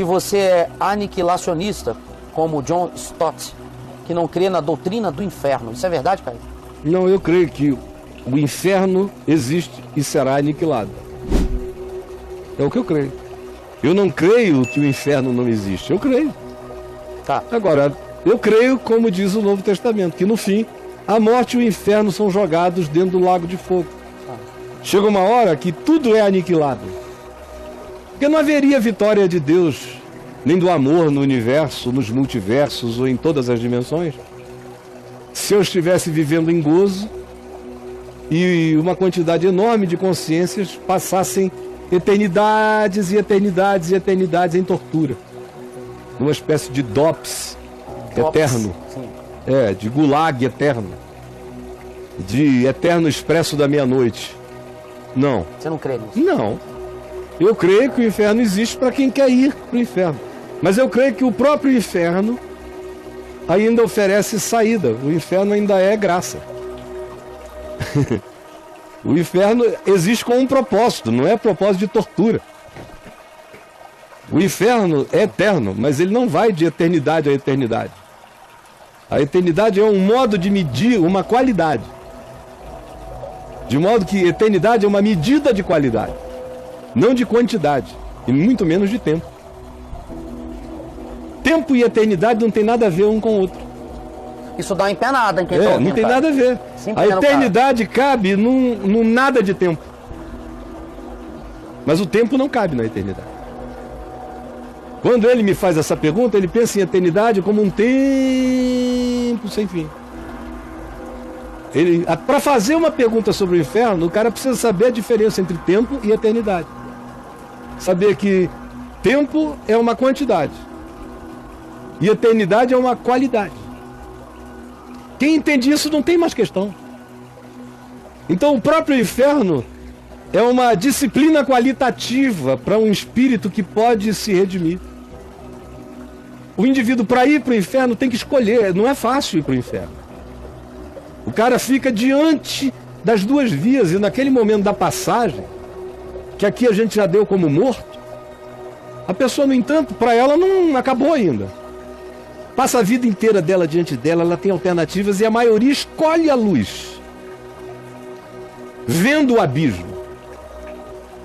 que você é aniquilacionista, como John Stott, que não crê na doutrina do inferno. Isso é verdade, Caio? Não, eu creio que o inferno existe e será aniquilado. É o que eu creio. Eu não creio que o inferno não existe, eu creio. Tá. Agora, eu creio, como diz o Novo Testamento, que no fim, a morte e o inferno são jogados dentro do lago de fogo. Chega uma hora que tudo é aniquilado. Porque não haveria vitória de Deus, nem do amor no universo, nos multiversos ou em todas as dimensões, se eu estivesse vivendo em gozo e uma quantidade enorme de consciências passassem eternidades e eternidades e eternidades em tortura. Uma espécie de DOPS eterno. Sim. De gulag eterno. De eterno expresso da meia-noite. Não. Você não crê nisso? Não. Eu creio que o inferno existe para quem quer ir para o inferno. Mas eu creio que o próprio inferno ainda oferece saída. O inferno ainda é graça. O inferno existe com um propósito, não é propósito de tortura. O inferno é eterno, mas ele não vai de eternidade a eternidade. A eternidade é um modo de medir uma qualidade. De modo que eternidade é uma medida de qualidade, não de quantidade, e muito menos de tempo. Tempo e eternidade não tem nada a ver um com o outro. Isso dá uma empenada em quem tá ouvindo, não tem cara. nada a ver. Se A empena o eternidade cabe num nada de tempo. Mas o tempo não cabe na eternidade. Quando ele me faz essa pergunta, ele pensa em eternidade como um tempo sem fim. Para fazer uma pergunta sobre o inferno, o cara precisa saber a diferença entre tempo e eternidade. Saber que tempo é uma quantidade e eternidade é uma qualidade. Quem entende isso não tem mais questão. Então o próprio inferno é uma disciplina qualitativa para um espírito que pode se redimir. O indivíduo, para ir para o inferno, tem que escolher. Não é fácil ir para o inferno. O cara fica diante das duas vias e naquele momento da passagem, que aqui a gente já deu como morto, a pessoa, no entanto, para ela não acabou ainda. Passa a vida inteira dela diante dela, ela tem alternativas e a maioria escolhe a luz, vendo o abismo.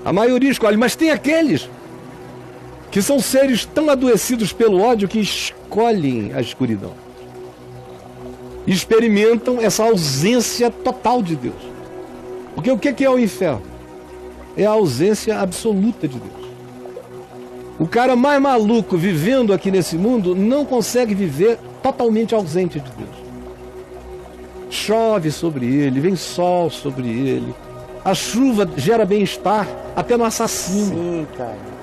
A maioria escolhe, mas tem aqueles que são seres tão adoecidos pelo ódio que escolhem a escuridão. E experimentam essa ausência total de Deus. Porque o que é o inferno? É a ausência absoluta de Deus. O cara mais maluco vivendo aqui nesse mundo não consegue viver totalmente ausente de Deus. Chove sobre ele, vem sol sobre ele. A chuva gera bem-estar até no assassino. Sim, cara.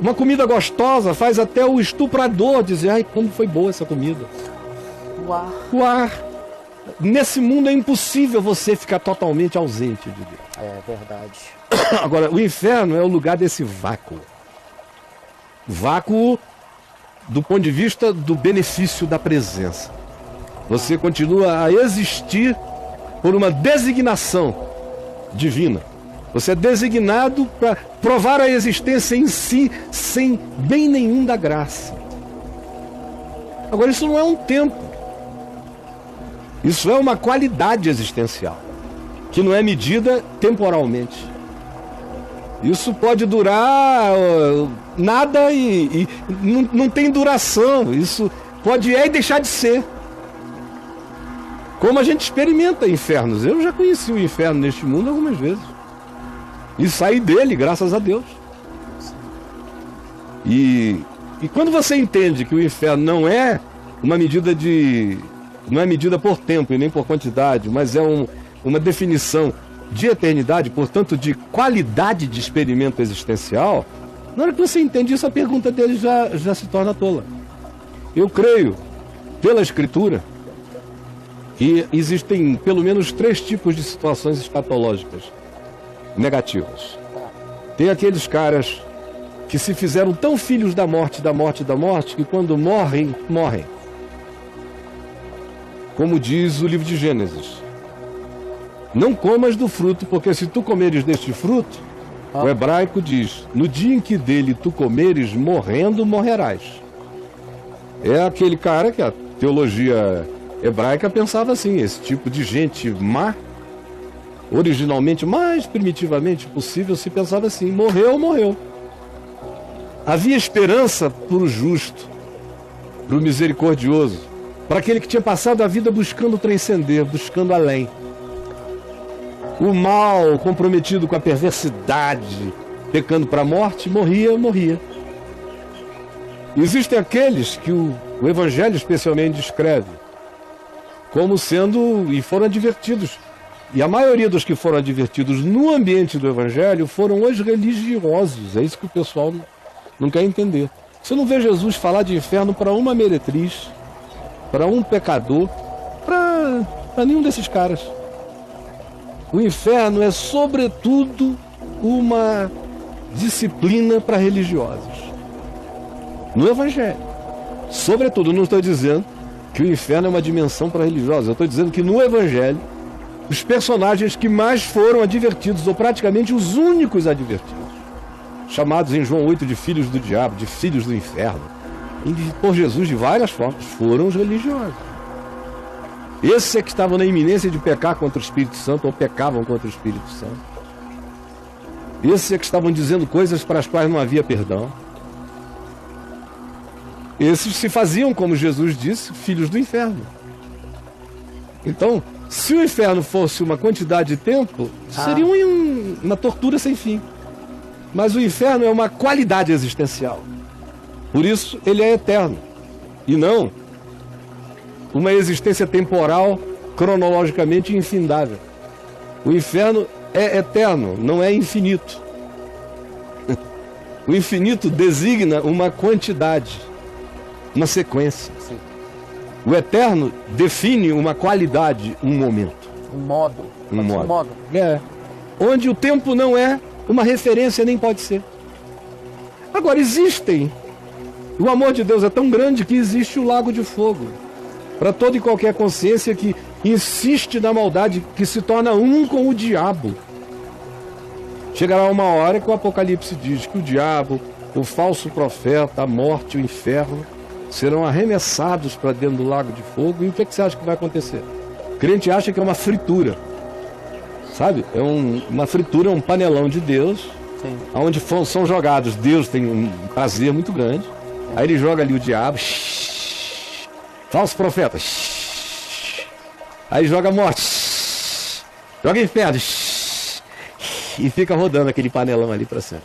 Uma comida gostosa faz até o estuprador dizer: ai, como foi boa essa comida. O ar. Nesse mundo é impossível você ficar totalmente ausente de Deus. É verdade. Agora, o inferno é o lugar desse vácuo. Vácuo do ponto de vista do benefício da presença. Você continua a existir por uma designação divina. Você é designado para provar a existência em si sem bem nenhum da graça. Agora, isso não é um tempo. Isso é uma qualidade existencial, que não é medida temporalmente. Isso pode durar nada e não tem duração. Isso pode e deixar de ser. Como a gente experimenta infernos. Eu já conheci o inferno neste mundo algumas vezes. E saí dele, graças a Deus. E quando você entende que o inferno não é uma medida não é medida por tempo e nem por quantidade, mas é uma definição de eternidade, portanto de qualidade de experimento existencial, na hora que você entende isso, a pergunta dele já se torna tola. Eu creio, pela Escritura, que existem pelo menos 3 tipos de situações escatológicas negativas. Tem aqueles caras que se fizeram tão filhos da morte, que quando morrem. Como diz o livro de Gênesis: não comas do fruto, porque se tu comeres deste fruto, O hebraico diz: no dia em que dele tu comeres, morrendo morrerás. É aquele cara que a teologia hebraica pensava assim, esse tipo de gente má, originalmente, mais primitivamente possível, se pensava assim: morreu, morreu. Havia esperança para o justo, para o misericordioso, para aquele que tinha passado a vida buscando transcender, buscando além. O mal, comprometido com a perversidade, pecando para a morte, morria. Existem aqueles que o Evangelho especialmente descreve como sendo, e foram advertidos, e a maioria dos que foram advertidos no ambiente do Evangelho foram os religiosos. É isso que o pessoal não quer entender. Você não vê Jesus falar de inferno para uma meretriz, para um pecador, para nenhum desses caras. O inferno é, sobretudo, uma disciplina para religiosos. No Evangelho. Sobretudo, não estou dizendo que o inferno é uma dimensão para religiosos. Eu estou dizendo que no Evangelho, os personagens que mais foram advertidos, ou praticamente os únicos advertidos, chamados em João 8 de filhos do diabo, de filhos do inferno, por Jesus de várias formas, foram os religiosos. Esses é que estavam na iminência de pecar contra o Espírito Santo, ou pecavam contra o Espírito Santo. Esses é que estavam dizendo coisas para as quais não havia perdão. Esses se faziam, como Jesus disse, filhos do inferno. Então, se o inferno fosse uma quantidade de tempo, seria uma tortura sem fim. Mas o inferno é uma qualidade existencial. Por isso, ele é eterno. E não uma existência temporal, cronologicamente infindável. O inferno é eterno, não é infinito. O infinito designa uma quantidade, uma sequência. Sim. O eterno define uma qualidade, um momento. Um modo. Um modo. Onde o tempo não é uma referência, nem pode ser. Agora, existem. O amor de Deus é tão grande que existe o lago de fogo. Para toda e qualquer consciência que insiste na maldade, que se torna um com o diabo. Chegará uma hora que o Apocalipse diz que o diabo, o falso profeta, a morte, o inferno, serão arremessados para dentro do lago de fogo. E o que você acha que vai acontecer? O crente acha que é uma fritura. Sabe? É uma fritura, um panelão de Deus, sim, onde são jogados. Deus tem um prazer muito grande. Aí ele joga ali o diabo, falso profeta, aí joga a morte, joga inferno, e fica rodando aquele panelão ali para sempre.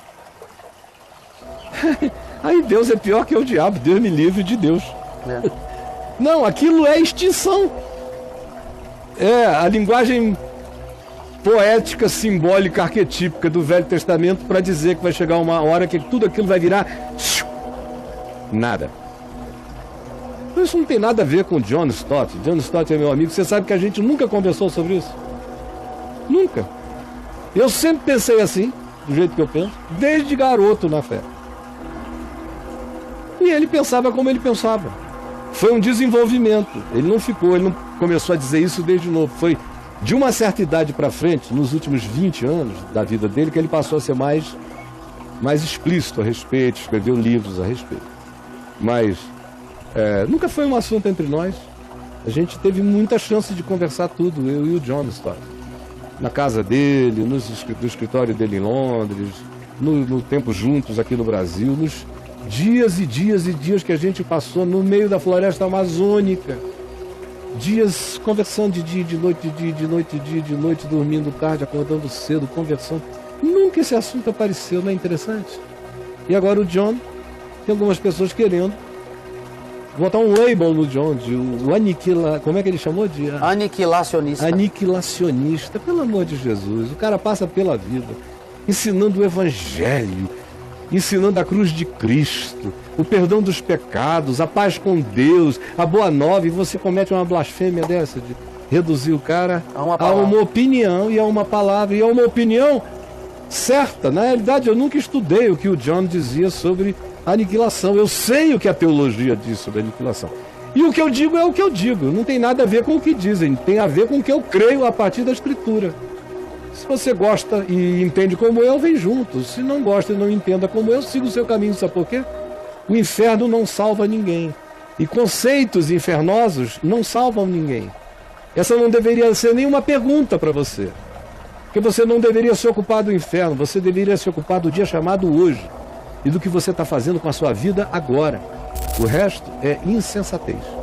Aí Deus é pior que o diabo. Deus me livre de Deus. Não, aquilo é extinção. É a linguagem poética, simbólica, arquetípica do Velho Testamento para dizer que vai chegar uma hora que tudo aquilo vai virar nada. Isso não tem nada a ver com John Stott. John Stott é meu amigo. Você sabe que a gente nunca conversou sobre isso? Nunca. Eu sempre pensei assim, do jeito que eu penso, desde garoto na fé. E ele pensava como ele pensava. Foi um desenvolvimento. Ele não começou a dizer isso desde novo. Foi de uma certa idade para frente, nos últimos 20 anos da vida dele, que ele passou a ser mais explícito a respeito, escreveu livros a respeito. Mas nunca foi um assunto entre nós. A gente teve muita chance de conversar tudo, eu e o John Stott. Na casa dele, no escritório dele em Londres, no tempo juntos aqui no Brasil, nos dias e dias e dias que a gente passou no meio da floresta amazônica. Dias conversando de dia, de noite, de dia, de noite, de dia, de noite, dormindo tarde, acordando cedo, conversando. Nunca esse assunto apareceu, não é interessante? E agora o John, tem algumas pessoas querendo botar um label no John, de como é que ele chamou? De aniquilacionista. Aniquilacionista, pelo amor de Jesus. O cara passa pela vida ensinando o Evangelho, ensinando a cruz de Cristo, o perdão dos pecados, a paz com Deus, a boa nova, e você comete uma blasfêmia dessa, de reduzir o cara a uma opinião e a uma palavra, e a uma opinião certa. Na realidade, eu nunca estudei o que o John dizia sobre a aniquilação. Eu sei o que a teologia diz sobre a aniquilação. E o que eu digo é o que eu digo. Não tem nada a ver com o que dizem. Tem a ver com o que eu creio a partir da Escritura. Se você gosta e entende como eu, vem junto. Se não gosta e não entenda como eu, siga o seu caminho. Sabe por quê? O inferno não salva ninguém. E conceitos infernosos não salvam ninguém. Essa não deveria ser nenhuma pergunta para você. Porque você não deveria se ocupar do inferno, você deveria se ocupar do dia chamado hoje. E do que você está fazendo com a sua vida agora. O resto é insensatez.